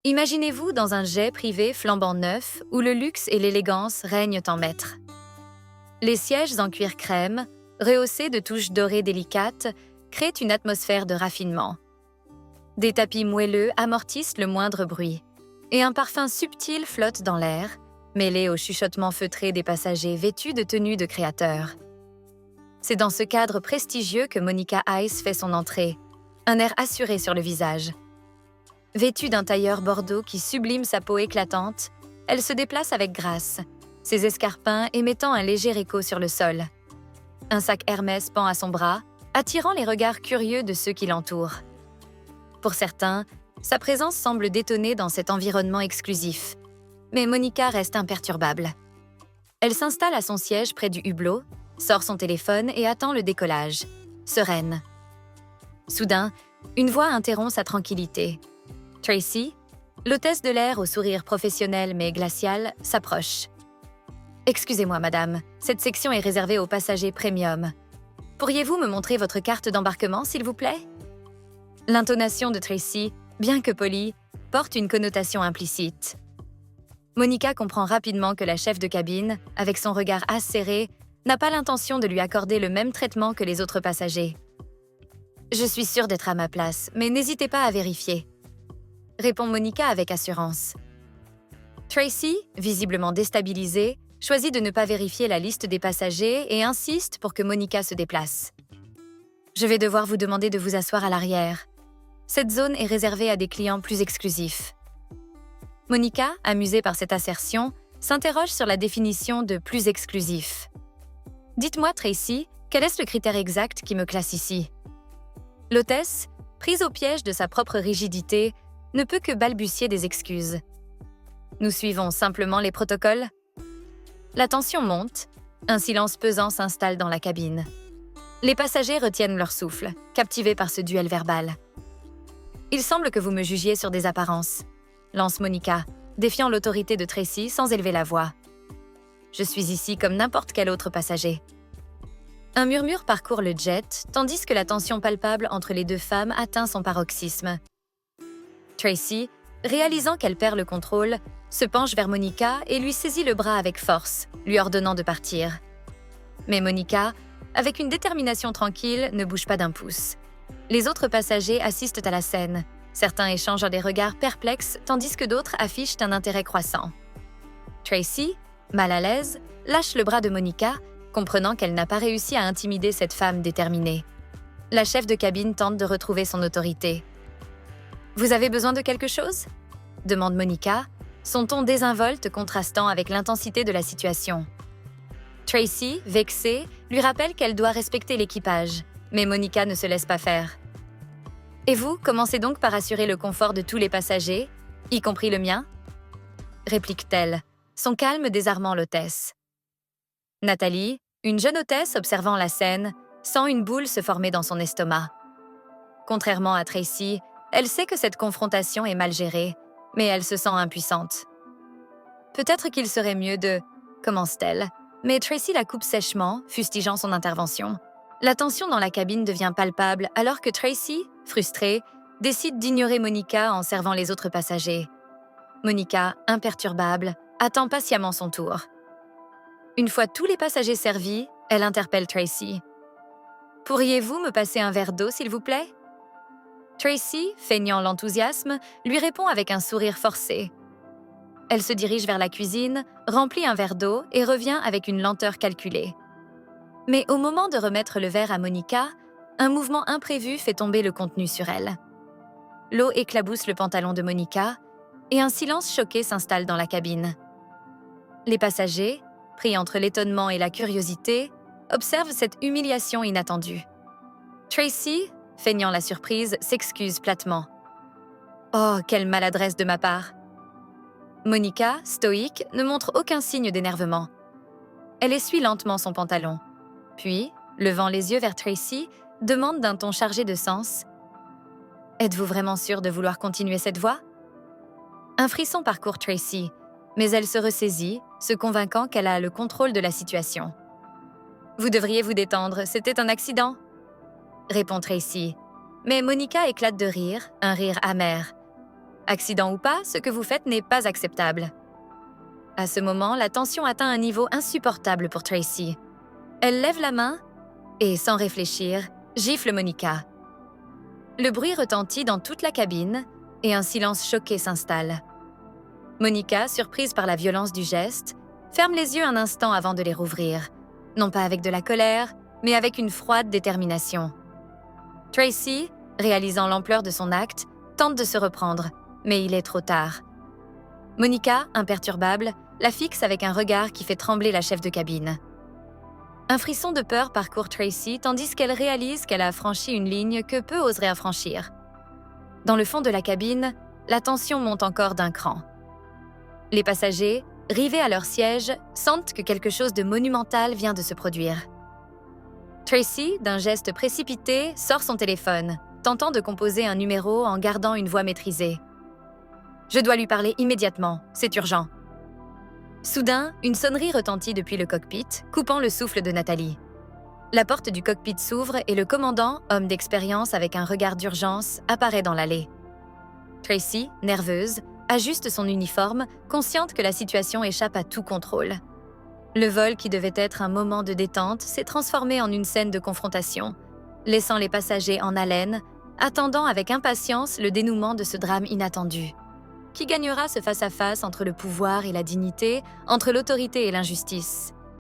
Imaginez-vous dans un jet privé flambant neuf où le luxe et l'élégance règnent en maître. Les sièges en cuir crème, rehaussés de touches dorées délicates, créent une atmosphère de raffinement. Des tapis moelleux amortissent le moindre bruit, et un parfum subtil flotte dans l'air, mêlé au chuchotement feutré des passagers vêtus de tenues de créateurs. C'est dans ce cadre prestigieux que Monica Ice fait son entrée, un air assuré sur le visage. Vêtue d'un tailleur bordeaux qui sublime sa peau éclatante, elle se déplace avec grâce, ses escarpins émettant un léger écho sur le sol. Un sac Hermès pend à son bras, attirant les regards curieux de ceux qui l'entourent. Pour certains, sa présence semble détonner dans cet environnement exclusif. Mais Monica reste imperturbable. Elle s'installe à son siège près du hublot, sort son téléphone et attend le décollage, sereine. Soudain, une voix interrompt sa tranquillité. Tracy, l'hôtesse de l'air au sourire professionnel mais glacial, s'approche. « Excusez-moi, madame, cette section est réservée aux passagers premium. Pourriez-vous me montrer votre carte d'embarquement, s'il vous plaît ?» L'intonation de Tracy, bien que polie, porte une connotation implicite. Monica comprend rapidement que la chef de cabine, avec son regard acéré, n'a pas l'intention de lui accorder le même traitement que les autres passagers. « Je suis sûre d'être à ma place, mais n'hésitez pas à vérifier. » répond Monica avec assurance. Tracy, visiblement déstabilisée, choisit de ne pas vérifier la liste des passagers et insiste pour que Monica se déplace. « Je vais devoir vous demander de vous asseoir à l'arrière. Cette zone est réservée à des clients plus exclusifs. » Monica, amusée par cette assertion, s'interroge sur la définition de « plus exclusif ». « Dites-moi, Tracy, quel est le critère exact qui me classe ici ?» L'hôtesse, prise au piège de sa propre rigidité, ne peut que balbutier des excuses. Nous suivons simplement les protocoles. La tension monte, un silence pesant s'installe dans la cabine. Les passagers retiennent leur souffle, captivés par ce duel verbal. « Il semble que vous me jugiez sur des apparences », lance Monica, défiant l'autorité de Tracy sans élever la voix. « Je suis ici comme n'importe quel autre passager. » Un murmure parcourt le jet, tandis que la tension palpable entre les deux femmes atteint son paroxysme. Tracy, réalisant qu'elle perd le contrôle, se penche vers Monica et lui saisit le bras avec force, lui ordonnant de partir. Mais Monica, avec une détermination tranquille, ne bouge pas d'un pouce. Les autres passagers assistent à la scène. Certains échangent des regards perplexes, tandis que d'autres affichent un intérêt croissant. Tracy, mal à l'aise, lâche le bras de Monica, comprenant qu'elle n'a pas réussi à intimider cette femme déterminée. La chef de cabine tente de retrouver son autorité. « Vous avez besoin de quelque chose ?» demande Monica, son ton désinvolte contrastant avec l'intensité de la situation. Tracy, vexée, lui rappelle qu'elle doit respecter l'équipage, mais Monica ne se laisse pas faire. « Et vous, commencez donc par assurer le confort de tous les passagers, y compris le mien ?» réplique-t-elle, son calme désarmant l'hôtesse. Nathalie, une jeune hôtesse observant la scène, sent une boule se former dans son estomac. Contrairement à Tracy, elle sait que cette confrontation est mal gérée, mais elle se sent impuissante. Peut-être qu'il serait mieux de... commence-t-elle, mais Tracy la coupe sèchement, fustigeant son intervention. La tension dans la cabine devient palpable alors que Tracy, frustrée, décide d'ignorer Monica en servant les autres passagers. Monica, imperturbable, attend patiemment son tour. Une fois tous les passagers servis, elle interpelle Tracy. « Pourriez-vous me passer un verre d'eau, s'il vous plaît ?» Tracy, feignant l'enthousiasme, lui répond avec un sourire forcé. Elle se dirige vers la cuisine, remplit un verre d'eau et revient avec une lenteur calculée. Mais au moment de remettre le verre à Monica, un mouvement imprévu fait tomber le contenu sur elle. L'eau éclabousse le pantalon de Monica et un silence choqué s'installe dans la cabine. Les passagers, pris entre l'étonnement et la curiosité, observent cette humiliation inattendue. Tracy, feignant la surprise, s'excuse platement. « Oh, quelle maladresse de ma part !» Monica, stoïque, ne montre aucun signe d'énervement. Elle essuie lentement son pantalon. Puis, levant les yeux vers Tracy, demande d'un ton chargé de sens. « Êtes-vous vraiment sûre de vouloir continuer cette voie ?» Un frisson parcourt Tracy, mais elle se ressaisit, se convainquant qu'elle a le contrôle de la situation. « Vous devriez vous détendre, c'était un accident ?» répond Tracy. Mais Monica éclate de rire, un rire amer. Accident ou pas, ce que vous faites n'est pas acceptable. À ce moment, la tension atteint un niveau insupportable pour Tracy. Elle lève la main et, sans réfléchir, gifle Monica. Le bruit retentit dans toute la cabine et un silence choqué s'installe. Monica, surprise par la violence du geste, ferme les yeux un instant avant de les rouvrir, non pas avec de la colère, mais avec une froide détermination. Tracy, réalisant l'ampleur de son acte, tente de se reprendre, mais il est trop tard. Monica, imperturbable, la fixe avec un regard qui fait trembler la chef de cabine. Un frisson de peur parcourt Tracy tandis qu'elle réalise qu'elle a franchi une ligne que peu oseraient franchir. Dans le fond de la cabine, la tension monte encore d'un cran. Les passagers, rivés à leur siège, sentent que quelque chose de monumental vient de se produire. Tracy, d'un geste précipité, sort son téléphone, tentant de composer un numéro en gardant une voix maîtrisée. « Je dois lui parler immédiatement, c'est urgent. » Soudain, une sonnerie retentit depuis le cockpit, coupant le souffle de Nathalie. La porte du cockpit s'ouvre et le commandant, homme d'expérience avec un regard d'urgence, apparaît dans l'allée. Tracy, nerveuse, ajuste son uniforme, consciente que la situation échappe à tout contrôle. Le vol qui devait être un moment de détente s'est transformé en une scène de confrontation, laissant les passagers en haleine, attendant avec impatience le dénouement de ce drame inattendu. Qui gagnera ce face-à-face entre le pouvoir et la dignité, entre l'autorité et l'injustice?